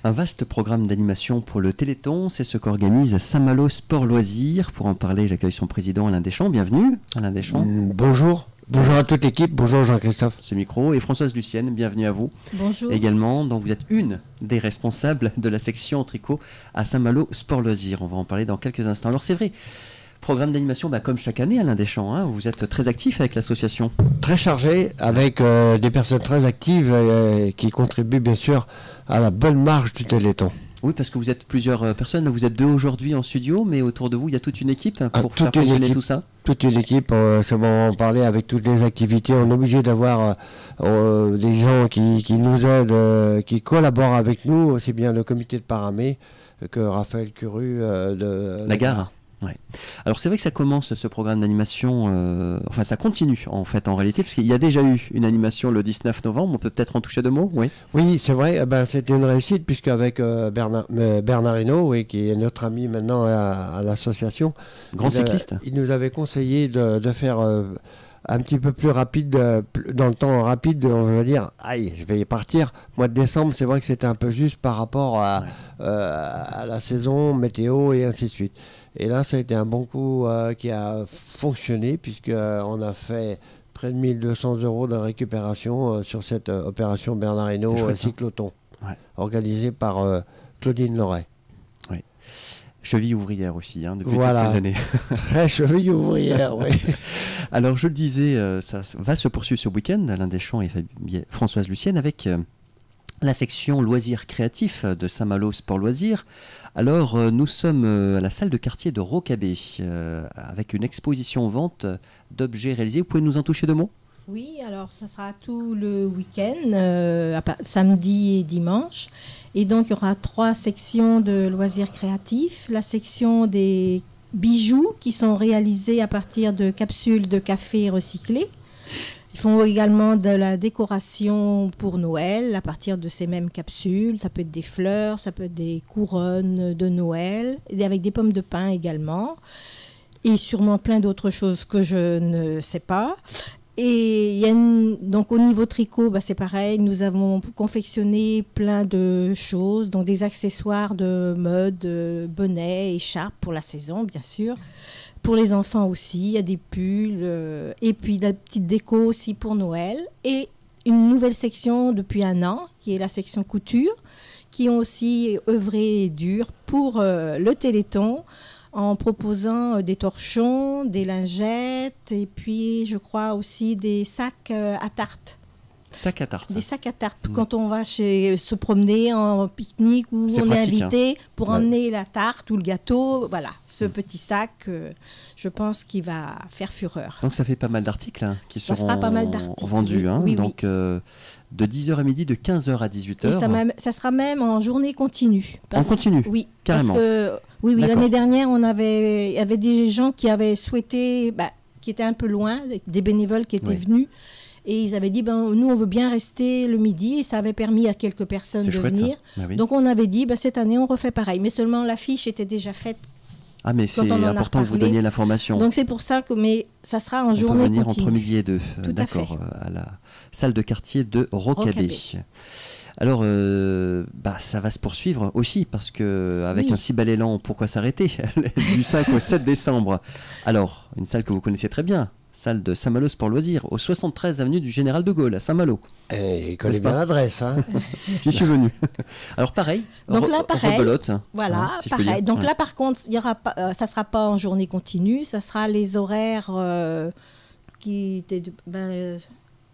Un vaste programme d'animation pour le Téléthon, c'est ce qu'organise Saint-Malo Sport Loisirs. Pour en parler, j'accueille son président Alain Deschamps. Bienvenue Alain Deschamps. Bonjour. Bonjour à toute l'équipe, bonjour Jean-Christophe. Ce micro et Françoise Lucienne, bienvenue à vous. Bonjour. Également, donc vous êtes une des responsables de la section tricot à Saint-Malo Sport Loisirs. On va en parler dans quelques instants. Alors c'est vrai, programme d'animation comme chaque année Alain Deschamps, hein, vous êtes très actif avec l'association. Très chargé, avec des personnes très actives qui contribuent bien sûr à la bonne marche du Téléthon. Oui, parce que vous êtes plusieurs personnes, vous êtes deux aujourd'hui en studio, mais autour de vous, il y a toute une équipe pour faire fonctionner tout ça. Toute une équipe, c'est bon, en parler avec toutes les activités. On est obligé d'avoir des gens qui nous aident, qui collaborent avec nous, aussi bien le comité de Paramé que Raphaël Curu de la gare. Ouais. Alors c'est vrai que ça commence ce programme d'animation, enfin ça continue en fait en réalité, parce qu'il y a déjà eu une animation le 19 novembre, on peut peut-être en toucher deux mots, oui. Oui, c'est vrai, c'était une réussite, puisque avec Bernard Hinault, qui est notre ami maintenant à l'association. Grand cycliste. Il nous avait conseillé de faire un petit peu plus rapide, dans le temps rapide, on va dire, aïe, je vais y partir. Mois de décembre, c'est vrai que c'était un peu juste par rapport à la saison, météo et ainsi de suite. Et là, ça a été un bon coup qui a fonctionné, puisqu'on a fait près de 1 200 € de récupération sur cette opération Bernard Hinault cycloton, organisée par Claudine Loret. Oui. Cheville ouvrière aussi, hein, depuis toutes ces années. Très cheville ouvrière, oui. Alors, je le disais, ça va se poursuivre ce week-end, Alain Deschamps et Françoise Lucienne, avec la section loisirs créatifs de Saint-Malo Sport Loisirs. Alors, nous sommes à la salle de quartier de Rocabé, avec une exposition-vente d'objets réalisés. Vous pouvez nous en toucher deux mots ? Oui, alors ça sera tout le week-end, samedi et dimanche. Et donc, il y aura 3 sections de loisirs créatifs. La section des bijoux qui sont réalisés à partir de capsules de café recyclées. Ils font également de la décoration pour Noël à partir de ces mêmes capsules. Ça peut être des fleurs, ça peut être des couronnes de Noël, et avec des pommes de pin également. Et sûrement plein d'autres choses que je ne sais pas. Et il y a donc au niveau tricot, c'est pareil, nous avons confectionné plein de choses, donc des accessoires de mode, bonnets, écharpes pour la saison bien sûr. Pour les enfants aussi, il y a des pulls, et puis de la petite déco aussi pour Noël. Et une nouvelle section depuis 1 an, qui est la section couture, qui ont aussi œuvré dur pour le Téléthon, en proposant des torchons, des lingettes, et puis je crois aussi des sacs à tarte. Sacs à tarte. Des sacs à tarte. Quand on va se promener en pique-nique ou on est invité pour emmener la tarte ou le gâteau, voilà, ce petit sac, je pense qu'il va faire fureur. Donc ça fait pas mal d'articles qui seront pas mal vendus. Hein, oui, donc de 10h à midi, de 15h à 18h. Et ça sera même en journée continue. En continu. Oui, carrément. Parce que l'année dernière, il y avait des gens qui avaient souhaité, qui étaient un peu loin, des bénévoles qui étaient venus. Et ils avaient dit, nous, on veut bien rester le midi. Et ça avait permis à quelques personnes de venir. Oui. Donc, on avait dit, cette année, on refait pareil. Mais seulement l'affiche était déjà faite. Ah, mais c'est important que vous donniez l'information. Donc, c'est pour ça que ça sera en journée continue. On peut venir entre midi et 2, d'accord, à la salle de quartier de Rocabé. Alors, ça va se poursuivre aussi, parce qu'avec un si bel élan, pourquoi s'arrêter du 5 au 7 décembre. Alors, une salle que vous connaissez très bien, salle de Saint-Malo Sport Loisirs, au 73 avenue du Général de Gaulle, à Saint-Malo. Il connaît bien l'adresse. Hein. J'y suis venu. Alors pareil, donc là, rebelote. Voilà, si pareil. Donc là, par contre, ça ne sera pas en journée continue, ça sera les horaires qui étaient,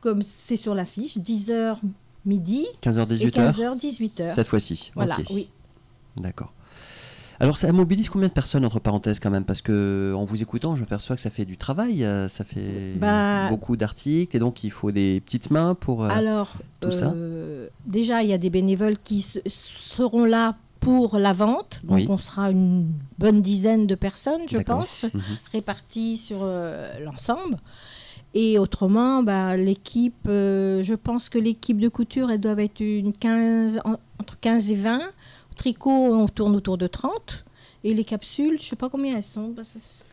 comme c'est sur l'affiche, 10h midi 15h, 18h. Et 15h, 18h. Cette fois-ci. Voilà, oui. D'accord. Alors, ça mobilise combien de personnes, entre parenthèses, quand même? Parce qu'en vous écoutant, je m'aperçois que ça fait du travail, ça fait beaucoup d'articles, et donc il faut des petites mains pour tout ça. Déjà, il y a des bénévoles qui seront là pour la vente. Donc, on sera une bonne dizaine de personnes, je pense, réparties sur l'ensemble. Et autrement, l'équipe, je pense que l'équipe de couture, elles doivent être entre 15 et 20. Tricot, on tourne autour de 30. Et les capsules, je ne sais pas combien elles sont.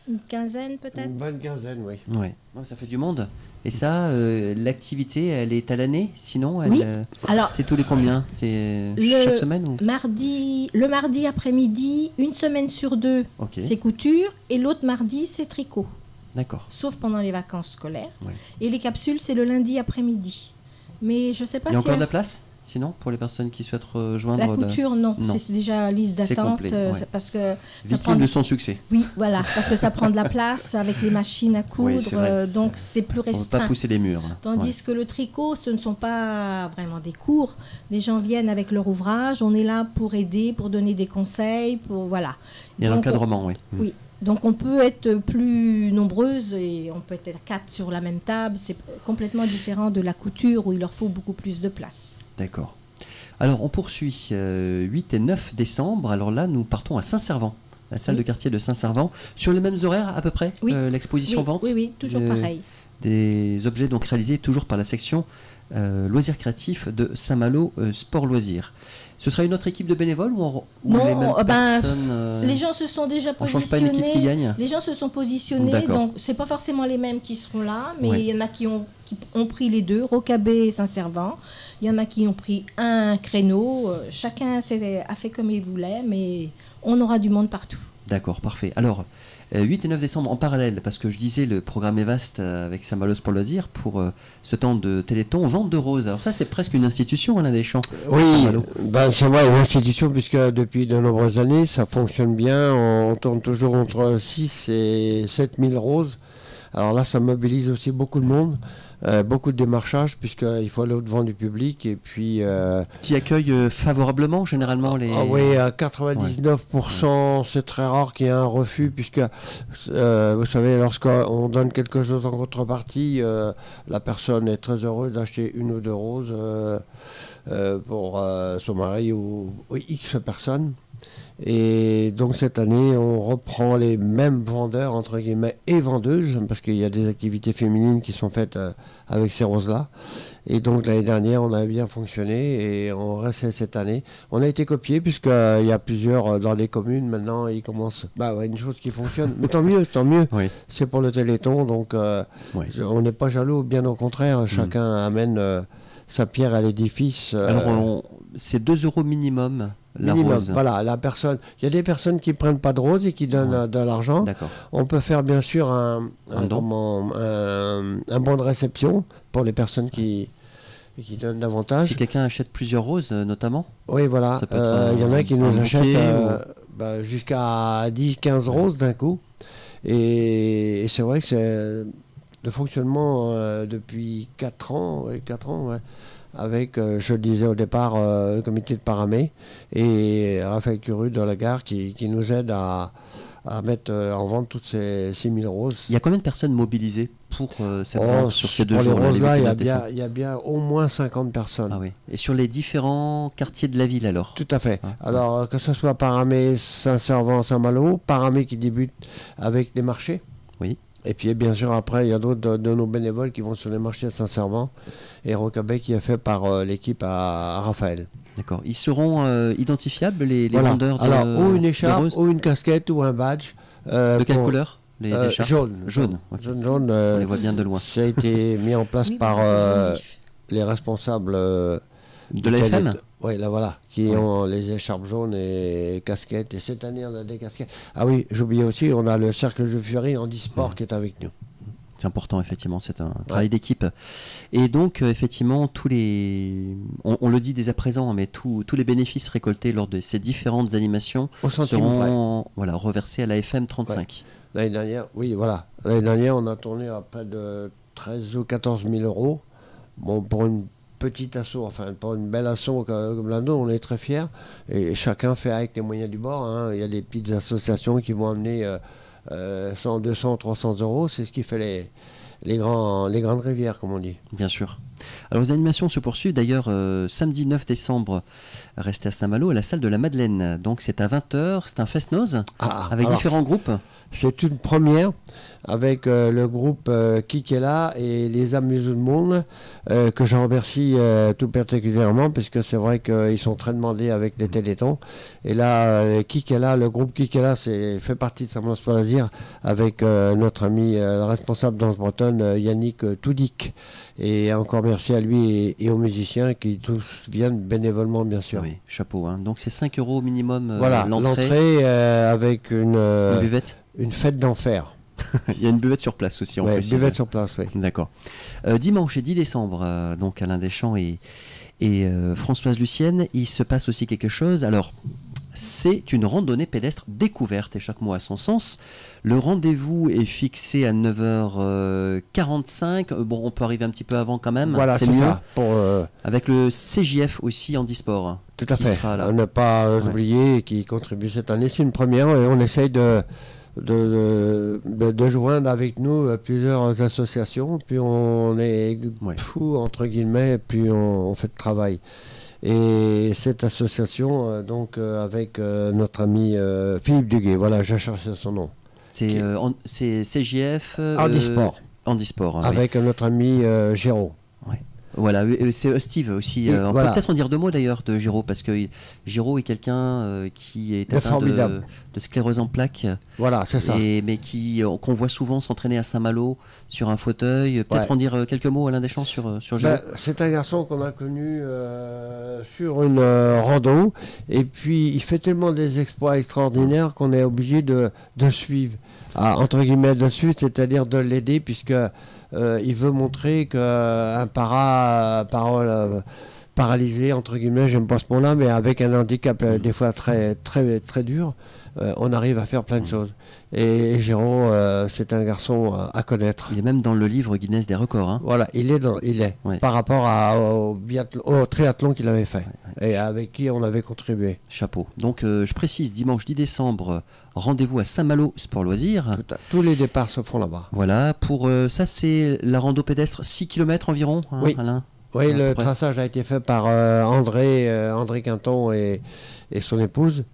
Une quinzaine peut-être. Une bonne quinzaine, oui. Ouais. Ça fait du monde. Et ça, l'activité, elle est à l'année? Sinon, oui. Alors, c'est tous les combien? C'est chaque semaine ou... Le mardi après-midi, une semaine sur deux, c'est couture. Et l'autre mardi, c'est tricot. D'accord. Sauf pendant les vacances scolaires. Ouais. Et les capsules, c'est le lundi après-midi. Mais je ne sais pas si... Il y a encore de la place? Sinon, pour les personnes qui souhaitent rejoindre... La couture, non. C'est déjà liste d'attente. Parce que victime de son succès. Oui, voilà. Parce que ça prend de la place avec les machines à coudre. Donc, c'est plus restreint. On ne peut pas pousser les murs. Tandis que le tricot, ce ne sont pas vraiment des cours. Les gens viennent avec leur ouvrage. On est là pour aider, pour donner des conseils. Voilà. Il y a l'encadrement, oui. Oui. Donc on peut être plus nombreuses et on peut être 4 sur la même table. C'est complètement différent de la couture où il leur faut beaucoup plus de place. D'accord. Alors on poursuit 8 et 9 décembre. Alors là, nous partons à Saint-Servant, la salle de quartier de Saint-Servant. Sur les mêmes horaires à peu près, l'exposition-vente. Oui, toujours pareil. Des objets donc réalisés toujours par la section loisirs créatifs de Saint-Malo Sport Loisirs. Ce sera une autre équipe de bénévoles ou les mêmes personnes les gens se sont déjà positionnés. On ne change pas une équipe qui gagne. Les gens se sont positionnés, donc c'est pas forcément les mêmes qui seront là, mais il y en a qui ont pris les deux, Rocabé et Saint-Servant. Il y en a qui ont pris un créneau. Chacun a fait comme il voulait, mais on aura du monde partout. D'accord, parfait. Alors, 8 et 9 décembre en parallèle, parce que je disais, le programme est vaste avec Saint-Malo Sport Loisirs pour ce temps de Téléthon, vente de roses. Alors ça, c'est presque une institution, Alain Deschamps. Oui, c'est vrai, une institution, puisque depuis de nombreuses années, ça fonctionne bien. On tourne toujours entre 6 et 7 000 roses. Alors là, ça mobilise aussi beaucoup de monde. Beaucoup de démarchage puisqu'il faut aller au-devant du public et puis... Qui accueille favorablement généralement les... oui, à 99%, c'est très rare qu'il y ait un refus puisque, vous savez, lorsqu'on donne quelque chose en contrepartie, la personne est très heureuse d'acheter une ou deux roses pour son mari ou X personnes. Et donc cette année, on reprend les mêmes vendeurs, entre guillemets, et vendeuses, parce qu'il y a des activités féminines qui sont faites avec ces roses-là. Et donc l'année dernière, on a bien fonctionné et on reste cette année. On a été copié puisqu'il y a plusieurs dans les communes. Maintenant, ils commencent... une chose qui fonctionne. Mais tant mieux, tant mieux. Oui. C'est pour le Téléthon, donc on n'est pas jaloux, bien au contraire. Chacun amène sa pierre à l'édifice. Alors, c'est 2 € minimum. Rose. Voilà, la personne. Il y a des personnes qui prennent pas de rose et qui donnent de l'argent. D'accord. On peut faire bien sûr un bon de réception pour les personnes qui donnent davantage. Si quelqu'un achète plusieurs roses, notamment. Oui, voilà. Il y en a qui nous achètent jusqu'à 10-15 roses d'un coup. Et c'est vrai que c'est le fonctionnement depuis 4 ans. 4 ans, ouais. Avec, je le disais au départ, le comité de Paramé et Raphaël Curu de la gare qui nous aide à mettre en vente toutes ces 6000 roses. Il y a combien de personnes mobilisées pour cette vente sur ces 2 jours? Pour les roses-là, il y a bien au moins 50 personnes. Ah oui. Et sur les différents quartiers de la ville alors? Tout à fait. Alors que ce soit Paramé, Saint-Servant, Saint-Malo, Paramé qui débute avec des marchés. Oui. Et puis bien sûr après il y a d'autres de nos bénévoles qui vont sur les marchés à Saint-Servant et Rocabé qui est fait par l'équipe à Raphaël. D'accord. Ils seront identifiables les vendeurs de Alors ou une écharpe ou une casquette ou un badge. De quelle couleur les écharpes? Jaune. Okay. Jaune. On les voit bien de loin. Ça a été mis en place par les responsables de l'AFM. Oui, là voilà, qui ont les écharpes jaunes et casquettes. Et cette année, on a des casquettes. Ah oui, j'oubliais aussi, on a le cercle de Fury en e-sport qui est avec nous. C'est important, effectivement, c'est un travail d'équipe. Et donc, effectivement, tous les... On le dit dès à présent, mais tous les bénéfices récoltés lors de ces différentes animations seront reversés à l'AFM 35. Ouais. L'année dernière, l'année dernière, on a tourné à près de 13 ou 14 000 euros. Bon, pour une petite asso, enfin pour une belle asso comme la nôtre, on est très fiers. Et chacun fait avec les moyens du bord. Hein. Il y a des petites associations qui vont amener 100, 200, 300 euros. C'est ce qui fait les grandes rivières, comme on dit. Bien sûr. Alors les animations se poursuivent. D'ailleurs, samedi 9 décembre, restez à Saint-Malo, à la salle de la Madeleine. Donc c'est à 20h, c'est un fest-noz avec différents groupes. c'est une première avec le groupe Kikela et les Amuseurs du Monde, que je remercie tout particulièrement, puisque c'est vrai qu'ils sont très demandés avec les Télétons. Et là, Kikela, le groupe Kikela fait partie de Saint-Maloz pour Loisirs avec notre ami le responsable danse bretonne, Yannick Toudic. Et encore merci à lui et aux musiciens qui tous viennent bénévolement, bien sûr. Oui, chapeau. Hein. Donc c'est 5 € minimum voilà, l'entrée avec une buvette. Une fête d'enfer. Il y a une buvette sur place aussi, on précise. Une buvette sur place, oui. D'accord. Dimanche et 10 décembre, donc Alain Deschamps et Françoise Lucienne, il se passe aussi quelque chose. Alors, c'est une randonnée pédestre découverte, et chaque mot a son sens. Le rendez-vous est fixé à 9h45. Bon, on peut arriver un petit peu avant quand même. Voilà, c'est mieux. Ça. Avec le CJF aussi Handisport. Tout à fait. On n'a pas oublié qui contribue cette année. C'est une première et on essaye de joindre avec nous plusieurs associations, puis on est fou entre guillemets, puis on fait le travail. Et cette association, avec notre ami Philippe Duguay, voilà, je cherchais son nom. C'est CJF Handisport. Avec notre ami Géraud. Ouais. Voilà, c'est Steve aussi. On peut peut-être en dire 2 mots d'ailleurs de Géraud, parce que Géraud est quelqu'un qui est atteint de sclérose en plaques. Voilà, c'est ça. Mais qu'on voit souvent s'entraîner à Saint-Malo sur un fauteuil. Peut-être en dire quelques mots, Alain Deschamps, sur Géraud. C'est un garçon qu'on a connu sur une rando, et puis il fait tellement des exploits extraordinaires qu'on est obligé de suivre. Entre guillemets, de suivre, c'est-à-dire de l'aider, puisque il veut montrer qu'un paralysé, entre guillemets, j'aime pas ce mot-là, mais avec un handicap des fois très, très, très dur, on arrive à faire plein de choses. Et Géraud, c'est un garçon à connaître. Il est même dans le livre Guinness des records. Hein. Voilà, il est par rapport au triathlon qu'il avait fait et avec qui on avait contribué. Chapeau. Donc je précise, dimanche 10 décembre, rendez-vous à Saint-Malo Sport Loisirs. Tous les départs se font là-bas. Voilà, pour ça c'est la rando pédestre, 6 km environ, hein, oui. Alain. Oui, le traçage a été fait par André Quinton et son épouse.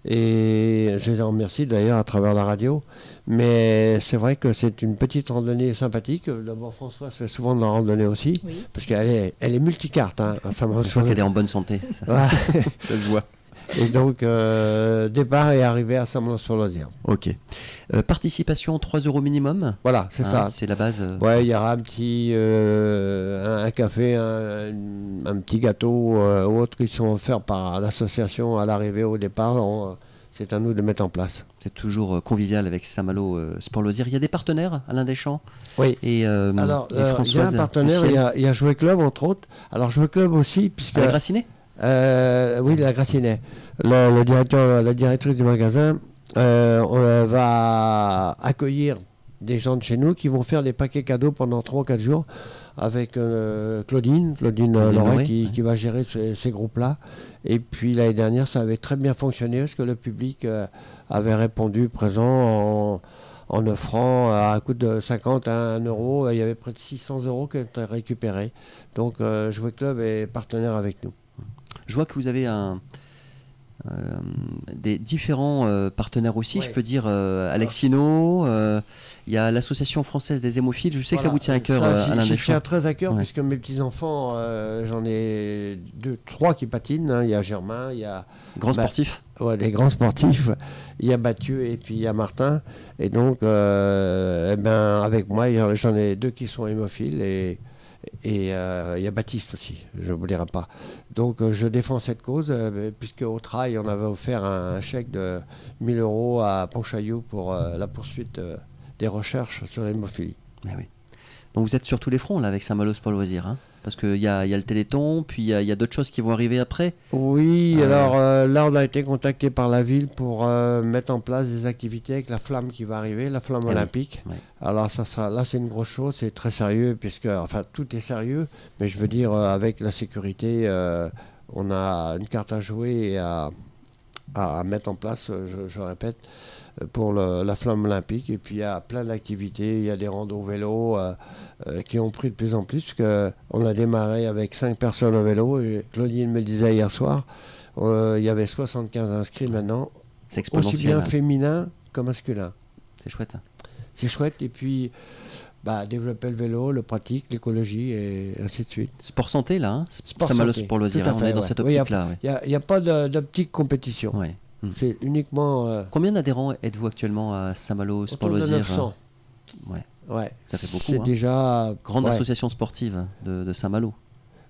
Et je les remercie d'ailleurs à travers la radio. Mais c'est vrai que c'est une petite randonnée sympathique. D'abord, François fait souvent de la randonnée aussi, parce qu'elle est multicarte. Hein, je crois qu'elle est en bonne santé. Ça se voit. Et donc, départ et arrivée à Saint-Maloz-sur-Loisirs. Ok. Participation 3 € minimum. Voilà, c'est ça. C'est la base. Ouais, il y aura un petit un café, un petit gâteau ou autre qui sont offerts par l'association à l'arrivée au départ. C'est à nous de mettre en place. C'est toujours convivial avec Saint-Malo Sport Loisirs. Il y a des partenaires, Alain Deschamps. Oui. Et Françoise. Il y a un partenaire, il y a Jouet Club entre autres. Alors Jouet Club aussi, puisque. À la Grassinet. Oui, la Grassinet. La directrice du magasin va accueillir des gens de chez nous qui vont faire des paquets cadeaux pendant 3 ou 4 jours avec Claudine Loret qui va gérer ces groupes-là. Et puis l'année dernière, ça avait très bien fonctionné parce que le public avait répondu présent en offrant à coût de 50 à 1 €. Il y avait près de 600 € qui étaient récupérés. Donc Jouet Club est partenaire avec nous. Je vois que vous avez des différents partenaires aussi, je peux dire Alexino, il y a l'association française des hémophiles, je sais que ça vous tient à cœur, Alain Deschamps. Ça tient très à cœur, puisque mes petits-enfants, j'en ai 3 qui patinent, hein. Il y a Germain, il y a... Grands sportifs. Ouais, des grands sportifs, il y a Mathieu et puis il y a Martin, et donc avec moi, j'en ai 2 qui sont hémophiles, et il y a Baptiste aussi, je ne l'oublierai pas. Donc je défends cette cause, puisque au Trail, on avait offert un chèque de 1 000 € à Pontchaillou pour la poursuite des recherches sur l'hémophilie. Mais oui. Donc vous êtes sur tous les fronts là avec Saint-Malo Sport Loisirs, hein, parce qu'il y a le Téléthon, puis il y a d'autres choses qui vont arriver après. Oui, alors là on a été contacté par la ville pour mettre en place des activités avec la flamme qui va arriver, la flamme olympique. Oui. Alors là c'est une grosse chose, c'est très sérieux, puisque enfin tout est sérieux, mais je veux dire avec la sécurité, on a une carte à jouer et à mettre en place, je répète, pour la flamme olympique. Et puis il y a plein d'activités, il y a des randos vélo qui ont pris de plus en plus, qu'on a démarré avec 5 personnes au vélo, et Claudine me disait hier soir, il y avait 75 inscrits maintenant, c'est exponentiel, aussi bien féminin que masculin. C'est chouette. C'est chouette. Et puis, développer le vélo, le pratique, l'écologie et ainsi de suite. Sport santé, là, hein. Sport Saint-Malo santé. Sport Loisirs, on est dans cette optique-là. Il n'y a pas d'optique compétition. Ouais. C'est uniquement... Combien d'adhérents êtes-vous actuellement à Saint-Malo Sport autour de Loisirs? 900. Ouais. Ça fait beaucoup. C'est déjà... Grande association sportive de Saint-Malo.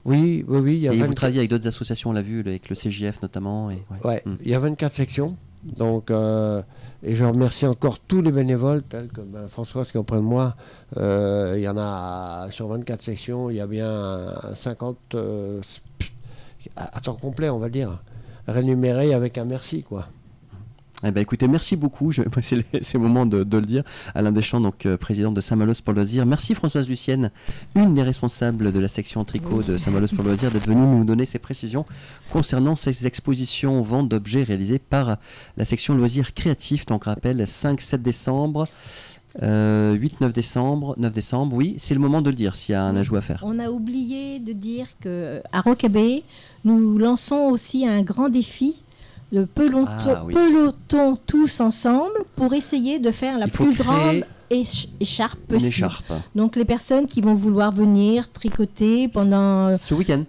Oui. Et vous travaillez avec d'autres associations, on l'a vu, avec le CJF notamment. Il y a 24 sections. Donc, et je remercie encore tous les bénévoles, tels que Françoise qui est auprès de moi. Il y en a sur 24 sections, il y a bien 50 à temps complet, on va dire, rémunérés avec un merci, quoi. Eh ben, écoutez, merci beaucoup. C'est le moment de le dire. Alain Deschamps, donc président de Saint-Malo Sport Loisirs. Merci Françoise Lucienne, une des responsables de la section tricot de Saint-Malo Sport Loisirs, d'être venue nous donner ces précisions concernant ces expositions vente d'objets réalisées par la section loisirs créatifs. Donc, rappel, 5-7 décembre. 8-9 décembre, 9 décembre, oui, c'est le moment de le dire s'il y a un ajout à faire. On a oublié de dire qu'à Rocabay, nous lançons aussi un grand défi, le peloton tous ensemble, pour essayer de faire la plus grande écharpe possible. Donc les personnes qui vont vouloir venir tricoter pendant... ce week-end.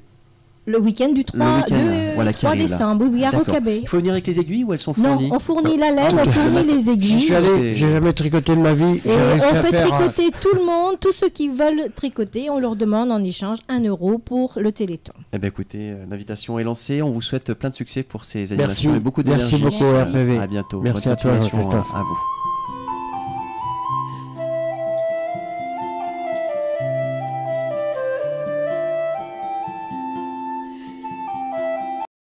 Le week-end du 3 décembre, oui, à Rocabay. Il faut venir avec les aiguilles ou elles sont fournies? Non, on fournit la laine, on fournit les aiguilles. J'y suis allé, j'ai jamais tricoté de ma vie. Et on fait tricoter tout le monde, tous ceux qui veulent tricoter, on leur demande en échange 1 € pour le Téléthon. Eh bien écoutez, l'invitation est lancée, on vous souhaite plein de succès pour ces animations et beaucoup d'énergie. Merci beaucoup, RPV. À bientôt. Merci à toi, Christophe. À vous.